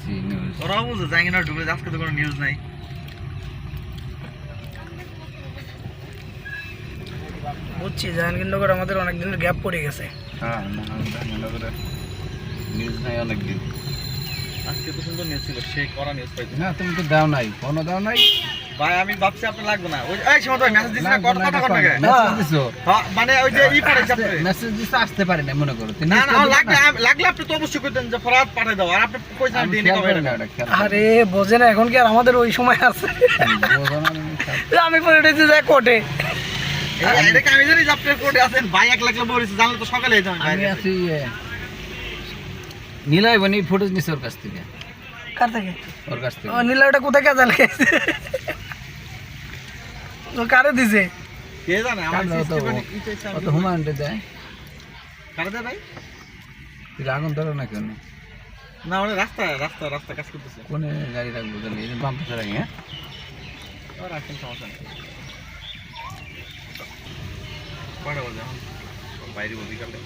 দেখছি নিউজ। ওরাও বুঝে জাহাঙ্গীরনগর ডুবে আজকে তো কোনো নিউজ নাই। বুঝছি জাহাঙ্গীরনগর আমাদের অনেক দিনের গ্যাপ পড়ে গেছে। হ্যাঁ জাহাঙ্গীরনগরে নিউজ নাই অনেকদিন। আজকে তো সুন্দর নিউজ ছিল, সেই করা নিউজ পাইছি। না তুমি তো দাও নাই, ফোনও দাও নাই। ভাই আমি ভাবছি আপনার লাগবে না। ওই এই সময় তো মেসেজ দিছ না, কথা কথা না মেসেজ দিছো? হ্যাঁ মানে ওই যে ই পাঠাইছে আপনি। মেসেজ দিছো আসতে পারে না মনে করো। না না লাগলে আপনি তো অবশ্যই কইতেন যে ফরহাদ পাঠিয়ে দাও। আর আপনি কইছেন দিন কবে এটা। আরে বোঝে না এখন কি আর আমাদের ওই সময় আছে? আমি পড়ে উঠেছি যে কোর্টে। এটা কি আমি জানি যে আপনি কোর্টে আছেন? ভাই 1 লাখ বলেছে, জানলে তো সকালে যেতাম। আমি আছি নীলাই বনি ফুটেজ নিছে ওর কাছ থেকে। কার থেকে? ওর কাছ থেকে। ও নীলা ওটা কোথায় কাজে লাগাইছে? ও কারে দিছে? কে জানে আমার সিস্টেমে কি চাইছে আমি। কত হুমায়ুনটা দেয়? কারে দেয় ভাই? তুই আগুন ধরো না কেন? না মানে রাস্তা কাজ করতেছে। কোনে গাড়ি রাখবো তাহলে? এই বাম পাশে রাখি। হ্যাঁ আর রাখেন, সমস্যা নেই। কয়টা বাজে এখন? বাইরে বিকালে।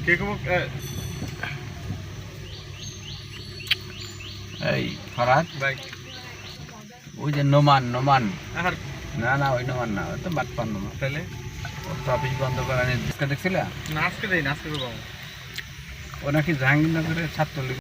কে কব এই ফরহাদ ভাই? ওই যে নোমান আর না ওই নোমান না, ওই তো বাটপার নোমান। তাহলে ওর তো অফিস বন্ধ করা নিয়ে দেখছিলা? না আজকে দেই না, আজকে করবো। ও নাকি জাহাঙ্গীরনগরের ছাত্রলীগ